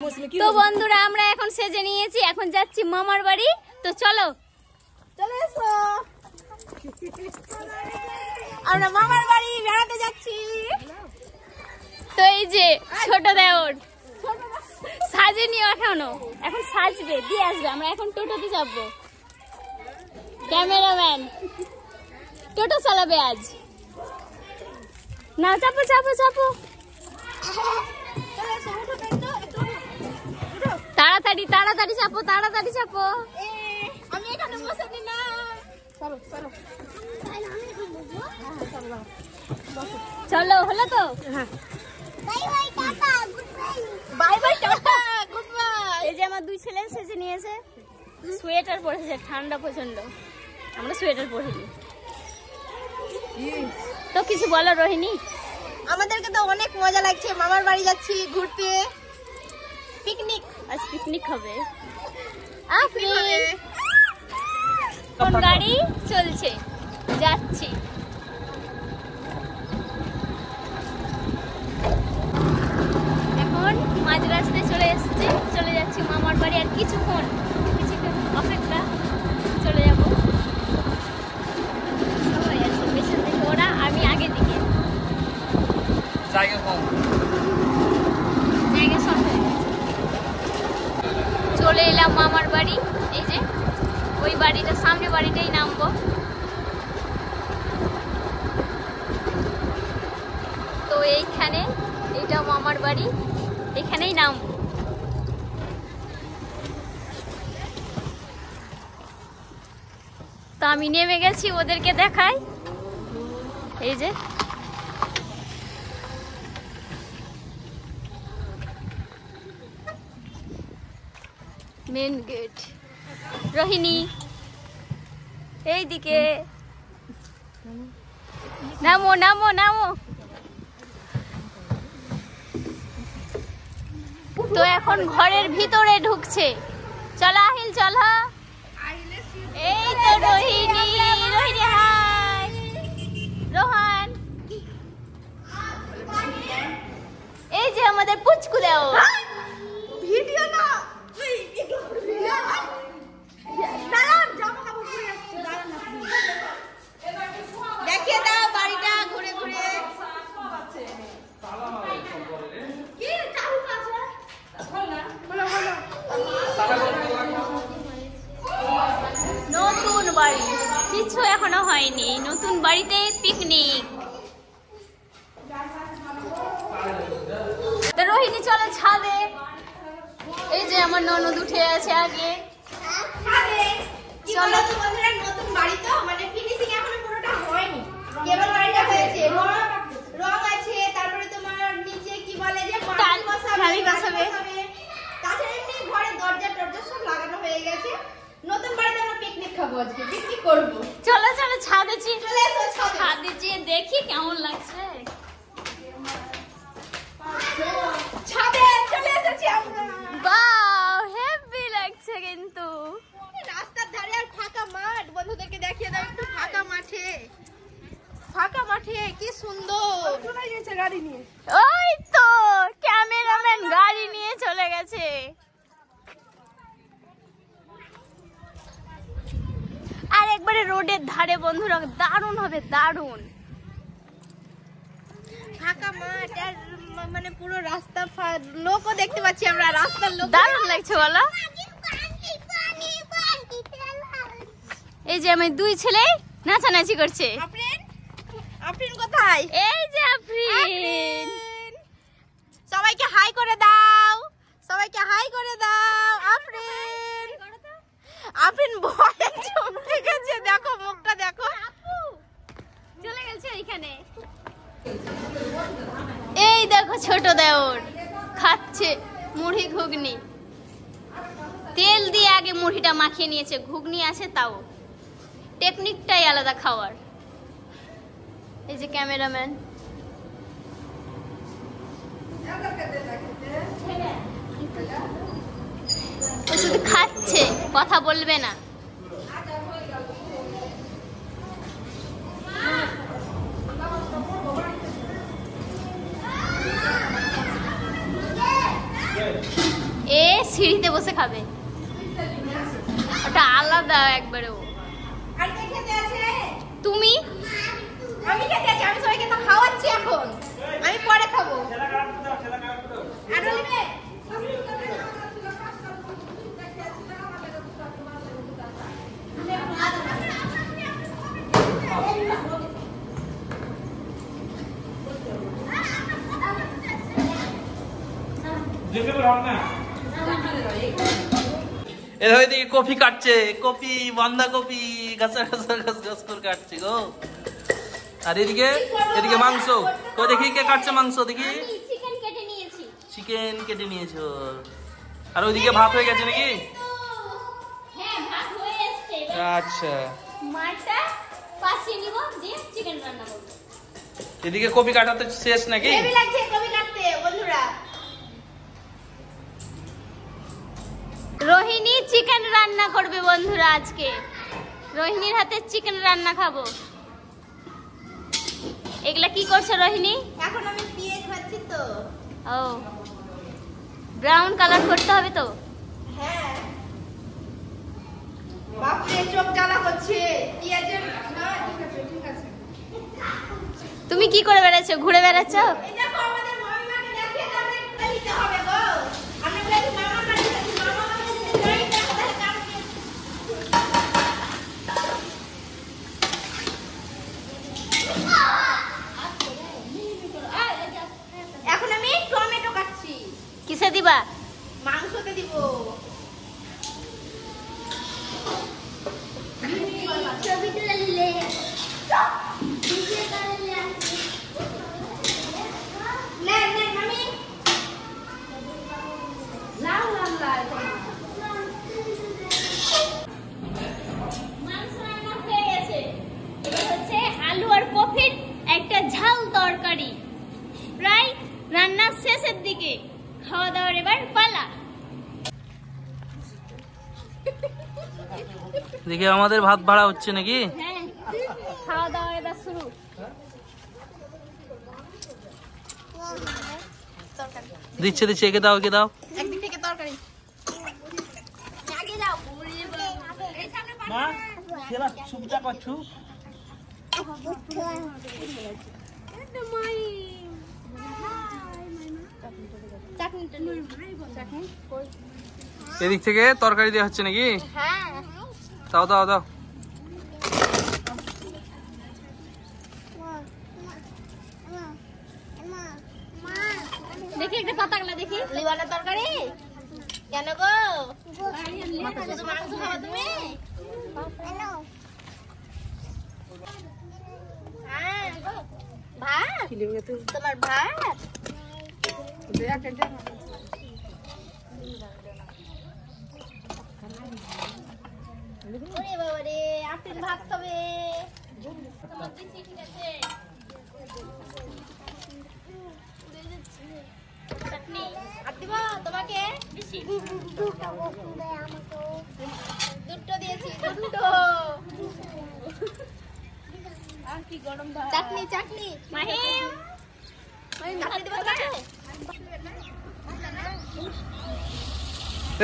তো বন্ধুরা আমরা এখন সেজে নিয়েছি, এখন যাচ্ছি মামার বাড়ি। তো চলো চলে এসো, আমরা মামার বাড়ি বেড়াতে যাচ্ছি। তো এই যে ছোট দেওর সাজেনি এখনো, এখন সাজবে দিয়ে আসবে। আমরা এখন টোটোতে চাপবো, ক্যামেরাম্যান টোটো চালাবে আজ। না চাপো চাপো চাপো, তাড়াতাড়ি তাড়াতাড়ি চাপো, তাড়াতাড়ি চাপো। আমি এখানে বসে দিলাম। চলো হলো তো, bye bye tata, good bye. Bye bye tata, good bye. এই যে আমার দুই ছেলে সেজে নিয়েছে, সোয়েটার পরেছে, ঠান্ডা প্রচন্ড। আমরা সোয়েটার পরিনি। তো কিছু বলো রোহিণী? আমাদেরকে তো অনেক মজা লাগছে, মামার বাড়ি যাচ্ছি ঘুরতে, পিকনিক। আজ পিকনিক হবে। কোন গাড়ি চলছে, যাচ্ছি। এখন মাঝ রাস্তায় চলে এসেছি, চলে যাচ্ছি মামার বাড়ি। আর কিছুক্ষণ অপেক্ষা, চলে যাব। সবাই আছে পেছন দিকে, ওরা আমি আগের দিকে। জায়গা শর্ট হয়ে গেছে। চলে এলাম মামার বাড়ি। এই যে ওই বাড়িটা, সামনে বাড়িটাই নামবো। তো এইখানে, এইটা মামার বাড়ি, এখানেই নামবো। তো আমি নেমে গেছি, ওদেরকে দেখাই। এই যে মেন গেট। রোহিণী এইদিকে, নামো নামো নামো। তো এখন ঘরের ভিতরে ঢুকছে। চলো আহিল, চলো। এই তো রোহিণী, রোহিণী হাই। রোহান, এই যে আমাদের পুচকু দেও। ভিডিও না, দেখিয়ে দাও বাড়িটা ঘুরে ঘুরে। নতুন বাড়ি, কিছু এখনো হয়নি, নতুন বাড়িতে পিকনিক। তো রোহিণী চলো ছাদে। এই যে আমার ননদ উঠে আছে আগে। চলো বন্ধুরা, নতুন বাড়ি তো মানে ফিনিশিং এখনো পুরোটা হয়নি, কেবল বাড়িটা হয়েছে। রং আছে, তারপরে তোমার নিচে কি বলে যে টাইল বসাবে, বসাবে। তাছাড়া এমনি ঘরে দরজা টরজা সব লাগানো হয়ে গেছে। নতুন বাড়িতে আমরা পিকনিক খাবো, আজকে পিকনিক করব। চলো চলো ছাদে, চলে এসো ছাদে। ছাদে যেয়ে দেখি কেমন লাগছে। ছাদে চলে এসেছি আমরা। বাহ, হেভি লাগছে কিন্তু। রাস্তার ধারে আর ফাঁকা মাঠ, বন্ধুদেরকে দেখিয়ে দাও একটু। ফাঁকা মাঠে, ফাঁকা মাঠে কি সুন্দর। কোথায় গেছে গাড়ি নিয়ে? ওই তো ক্যামেরাম্যান গাড়ি নিয়ে চলে গেছে। আর একবারে রোডের ধারে বন্ধুরা, দারুণ হবে, দারুণ। ফাঁকা মাঠ আর মানে পুরো রাস্তা, লোকও দেখতে পাচ্ছি আমরা, রাস্তার লোক। দারুণ লাগছে বলো। এই যে আমার দুই ছেলে নাচানাচি করছে। আফরিন, আফরিন কোথায়? এই যে আফরিন, সবাইকে হাই করে দাও, সবাইকে হাই করে দাও। আফরিন, আফরিন ভয়ে চমকে গেছে, দেখো মুখটা দেখো। চলে গেছে ওইখানে। এই দেখো ছোট দেওর খাচ্ছে মুড়ি ঘুগনি। তেল দিয়ে আগে মুড়িটা মাখিয়ে নিয়েছে, ঘুগনি আছে তাও। টেকনিকটাই আলাদা খাওয়ার। এই যে ক্যামেরাম্যান, ও শুধু খাচ্ছে, কথা বলবে না। Good. এ সিঁড়িতে বসে খাবে, ওটা আলাদা একবারে। ও আর কে খেতে আছে? তুমি? আমি খেতে আছি, আমি সবাইকে তো খাওয়াচ্ছি এখন, আমি পরে খাবো। আর বলবে এদিকে কপি কাটছে, কপি বাঁধাকপি গাছা গাছা গাছ গাছ করে কাটছে গো। আর এদিকে এদিকে মাংস, তো দেখি কে কাটছে মাংস, দেখি চিকেন কেটে নিয়েছি। চিকেন কেটে নিয়েছো। আর ওইদিকে ভাত হয়ে গেছে নাকি? হ্যাঁ, ভাত হয়ে এসেছে। আচ্ছা, মাছটা পাশে নিব, দিয়ে চিকেন রান্না করব। এদিকে কপি কাটাতে শেষ নাকি? হেভি লাগছে কবি কাটতে বন্ধুরা। রোহিণী চিকেন রান্না করবে বন্ধুরা আজকে। রোহিণীর হাতে চিকেন রান্না খাবো। এগুলা কি করছে রোহিণী? এখন আমি পেঁয়াজ ভাজছি তো। ও, ব্রাউন কালার করতে হবে তো? হ্যাঁ। বাপরে চোখ জ্বালা করছে পেঁয়াজের। না ঠিক আছে ঠিক আছে। তুমি কি করে বেড়াচ্ছ, ঘুরে বেড়াচ্ছ? এই দেখো আমাদের মামিমাকে দেখিয়ে তাহলে একটা দিতে হবে গো। আমি বলেছি মামা কাছে যাচ্ছি, মামা আমাকে সেটাই দেখো তাহলে কাটবে। এখন আমি টমেটো কাটছি। কিসে দিবা? মাংসতে দিব। নে নে মামি লাল লাল লাল। মাংস রান্না হয়ে গেছে। এবার হচ্ছে আলু আর কফির একটা ঝাল তরকারি। প্রায় রান্নার শেষের দিকে, খাওয়া দাওয়ার এবার পালা। দেখি আমাদের ভাত ভাড়া হচ্ছে নাকি? হ্যাঁ, খাওয়া দাওয়া এবার শুরু। দিচ্ছে দিচ্ছে, একে দাও একে দাও। একদিক থেকে তরকারি আগে যাও। এই সামনে মা খেলা সুবিধা করছো? এদিক থেকে তরকারি দেওয়া হচ্ছে নাকি? হ্যাঁ দাও দাও দাও। দেখি একটা পাতাগুলা দেখি। লিভারের তরকারি কেন গো? শুধু মাংস খাবা তুমি? হ্যাঁ গো। ভাত তোমার ভাত? ওরে বাবা রে, আপনি ভাত খাবে? চাটনি আর দিব তোমাকে? দুটো দিয়েছি, দুটো। চাটনি চাটনি মাহিম, আপনি দিব তোমাকে?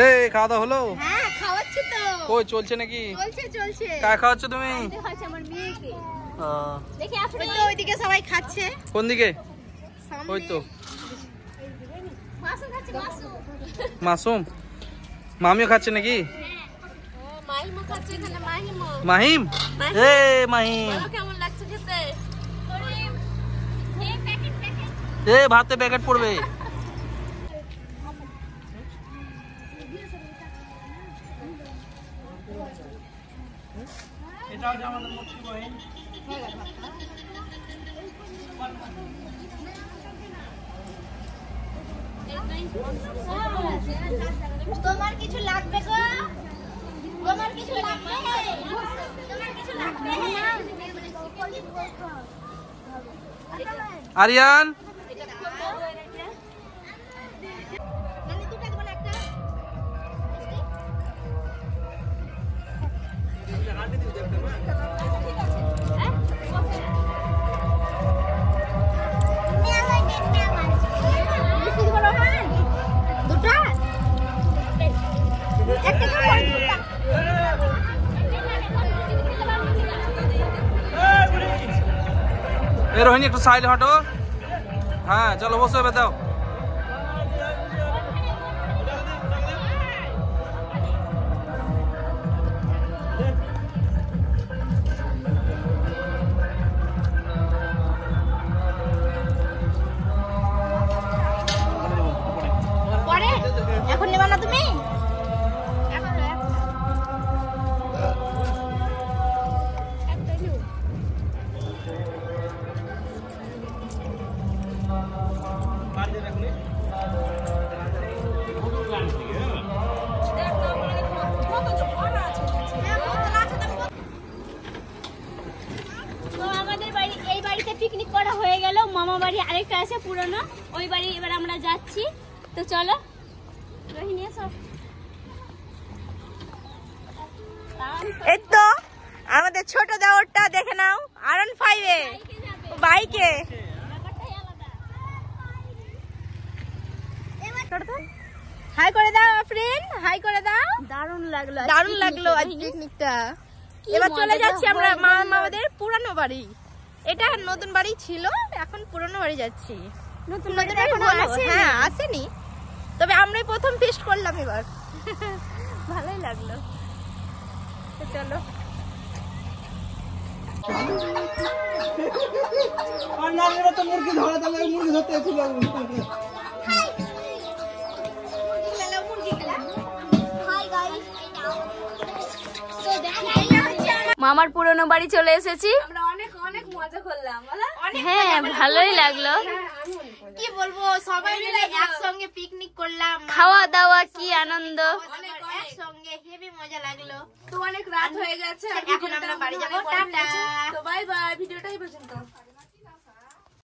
এই খাওয়া দাওয়া হলো? হ্যাঁ খাওয়াচ্ছি তো। কই চলছে নাকি? চলছে চলছে। কায় খাওয়াচ্ছ তুমি? হয়েছে আমার মেয়েকে। ও, দেখি আপনি ওই তো ওইদিকে সবাই খাচ্ছে। কোন দিকে? সামনে। ওই তো মাসুম খাচ্ছে, মাসুম। মাসুম মামিও খাচ্ছে নাকি? ও, মাহিমও খাচ্ছে এখানে, মাহিমও। মাহিম, মাহিম। এ মাহিম, বলো কেমন লাগছে খেতে? এ ভাতে প্যাকেট পড়বে। এটাও যে আমাদের মুক্তি বহিন। তোমার কিছু লাগবে গো? তোমার কিছু লাগবে? তোমার কিছু লাগবে? আরিয়ান, মানে দুটো দেব না একটা? মিষ্টি দিব রোহান? দুটো? এ রোহিণী একটু সাইডে হটো। হ্যাঁ চলো বসো এবার দাও। পরে এখন নেবা না তুমি? তো আমাদের বাড়ি এই বাড়িতে পিকনিক করা হয়ে গেল। মামা বাড়ি আরেকটা আছে পুরনো, ওই বাড়ি এবার আমরা যাচ্ছি। তো চলো রোহিণী এসো। এই তো আমাদের ছোট দেওরটা দেখে নাও, R15 এ বাইকে। হাই করে দাও ফ্রেন্ড, হাই করে দাও। দারুণ লাগলো, দারুণ লাগলো আজ পিকনিকটা। এবার চলে যাচ্ছি আমরা মামাদের পুরানো বাড়ি। এটা নতুন বাড়ি ছিল, এখন পুরানো বাড়ি যাচ্ছি। নতুন নতুন এখনো আসেনি। হ্যাঁ আসেনি, তবে আমরাই প্রথম ফিস্ট করলাম এবার। ভালোই লাগলো। তো চলো। মুরগি ধরা তাহলে মুরগি ধরতে ছিল। মামার পুরনো বাড়ি চলে এসেছি। আমরা অনেক অনেক মজা করলাম, বলো? হ্যাঁ ভালোই লাগলো। কি বলবো, সবাই মিলে একসঙ্গে পিকনিক করলাম, খাওয়া দাওয়া কি আনন্দ। একসঙ্গে হেভি মজা লাগলো। তো অনেক রাত হয়ে গেছে, এখন আমরা বাড়ি যাবো। টাটা। তো বাই বাই।